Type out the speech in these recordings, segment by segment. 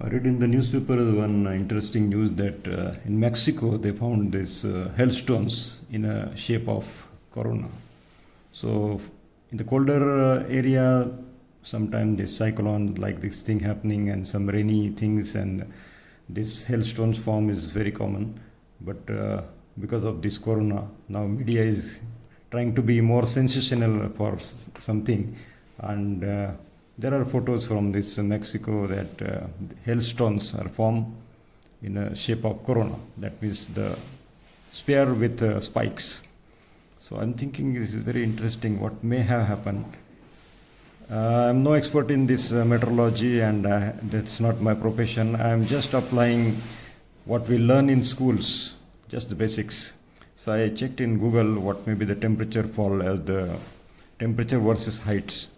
I read in the newspaper one interesting news that in Mexico they found these hailstones in a shape of corona. So in the colder area, sometimes this cyclone like this thing happening and some rainy things, and this hailstones form is very common. But because of this corona, now media is trying to be more sensational for something, and there are photos from this Mexico that hailstones are formed in a shape of corona. That means the spear with spikes. So I'm thinking this is very interesting. What may have happened? I'm no expert in this meteorology, and that's not my profession. I'm just applying what we learn in schools, just the basics. So I checked in Google what may be the temperature fall as the temperature versus heights.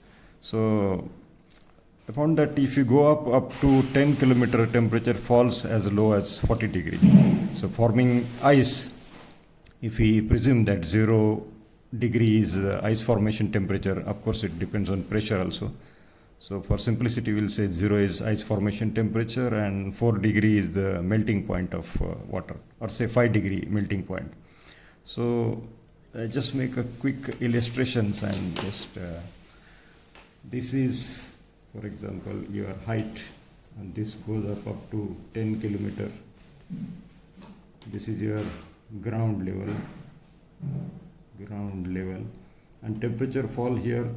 So I found that if you go up to 10 kilometer, temperature falls as low as 40 degree. So forming ice, if we presume that 0 degree is ice formation temperature, of course it depends on pressure also. So for simplicity, we'll say 0 is ice formation temperature and 4 degree is the melting point of water, or say 5 degree melting point. So I just make a quick illustrations and just this is, for example, your height, and this goes up to 10 kilometer. This is your ground level, and temperature fall here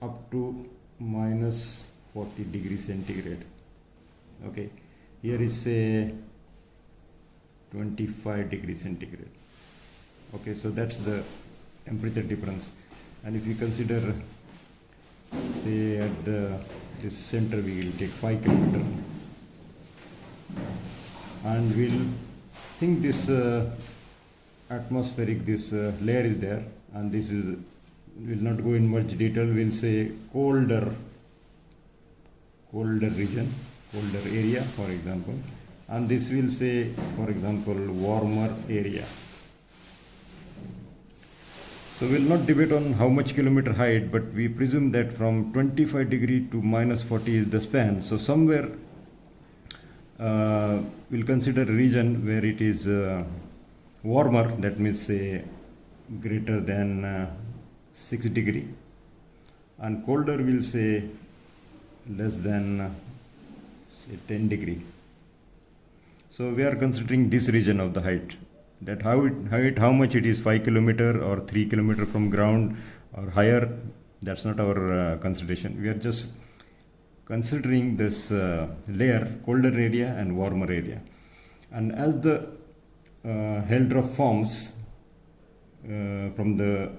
up to minus 40 degrees centigrade. Okay, here is say 25 degrees centigrade. Okay, so that's the temperature difference. And if you consider, say at this center, we will take 5 kilometer, and we'll think this atmospheric, this layer is there, and this is, will not go in much detail, we'll say colder region, colder area, for example, and this will say, for example, warmer area. So we'll not debate on how much kilometer height, but we presume that from 25 degree to minus 40 is the span. So somewhere we'll consider a region where it is warmer, that means say greater than 6 degree, and colder will say less than say 10 degree. So we are considering this region of the height, that how much it is, 5 kilometer or 3 kilometer from ground or higher, that's not our consideration. We are just considering this layer, colder area and warmer area. And as the hail drop forms from the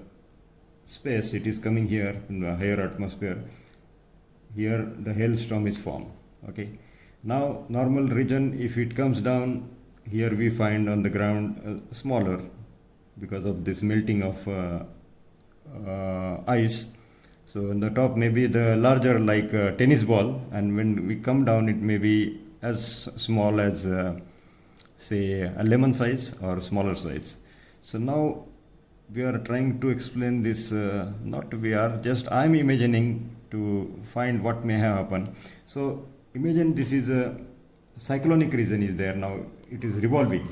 space, it is coming here in the higher atmosphere, here the hailstorm is formed. Okay, now normal region, if it comes down, here we find on the ground smaller because of this melting of ice. So on the top maybe the larger, like a tennis ball, and when we come down it may be as small as say a lemon size or smaller size. So now we are trying to explain this, not we are, just I am imagining to find what may have happened. So imagine this is a cyclonic region is there now, it is revolving.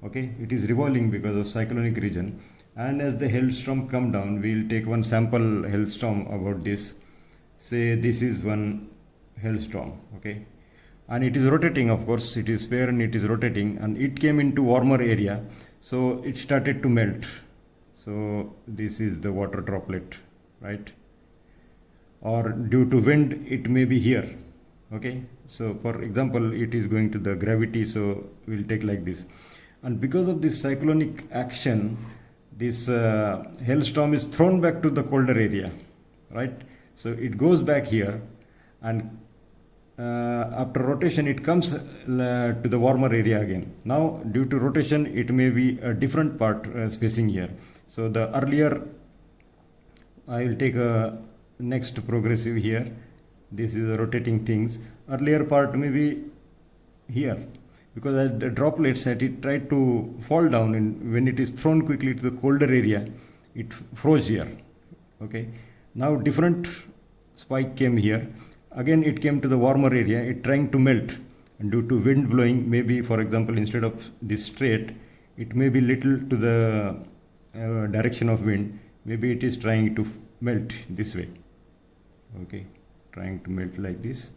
Okay, it is revolving because of cyclonic region, and as the hailstorm come down, we will take one sample hailstorm about this. Say this is one hailstorm, okay, and it is rotating, of course it is fair and it is rotating, and it came into warmer area, so it started to melt. So this is the water droplet, right? Or due to wind it may be here. Okay, so for example it is going to the gravity, so we'll take like this, and because of this cyclonic action, this hailstorm is thrown back to the colder area, right? So it goes back here, and after rotation it comes to the warmer area again. Now due to rotation it may be a different part spacing here. So the earlier, I will take a next progressive here. This is the rotating things. Earlier part may be here, because the droplets that it tried to fall down, and when it is thrown quickly to the colder area, it froze here. Okay, now different spike came here, again it came to the warmer area, it trying to melt, and due to wind blowing, maybe for example instead of this straight, it may be little to the direction of wind, maybe it is trying to melt this way. Okay, trying to melt like this.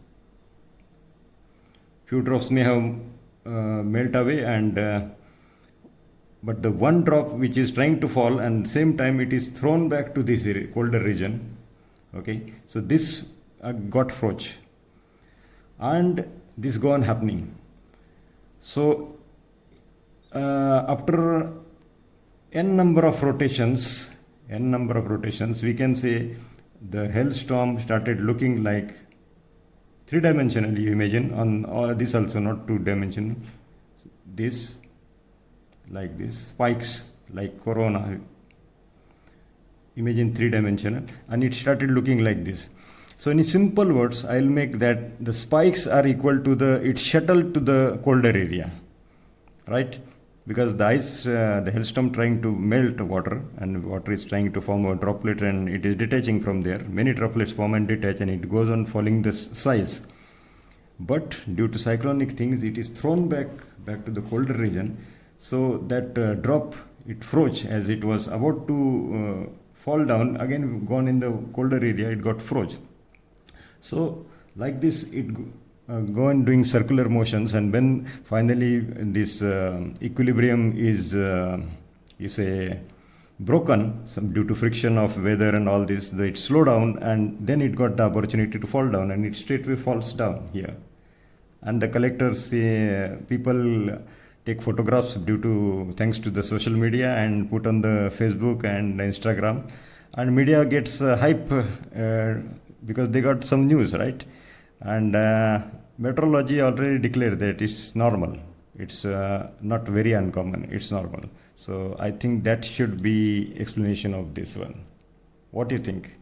Few drops may have melt away, and but the one drop which is trying to fall, and same time it is thrown back to this colder region. Okay, so this got froze, and this go on happening. So after n number of rotations, we can say the hailstorm started looking like three-dimensional. You imagine on this also, not two-dimensional. This like this spikes like corona. Imagine three-dimensional, and it started looking like this. So in simple words, I'll make that the spikes are equal to it shuttled to the colder area, right? Because the ice, the hailstorm trying to melt water, and water is trying to form a droplet, and it is detaching from there. Many droplets form and detach, and it goes on falling the size. But due to cyclonic things, it is thrown back to the colder region. So that drop, it froze as it was about to fall down. Again, gone in the colder area, it got froze. So like this, it go on doing circular motions, and when finally this equilibrium is you say broken, due to friction of weather and all this, it slow down, and then it got the opportunity to fall down, and it straightway falls down here. And the collectors, people take photographs thanks to the social media, and put on the Facebook and Instagram, and media gets hype because they got some news, right? And meteorology already declared that it's normal. It's not very uncommon. It's normal. So I think that should be explanation of this one. What do you think?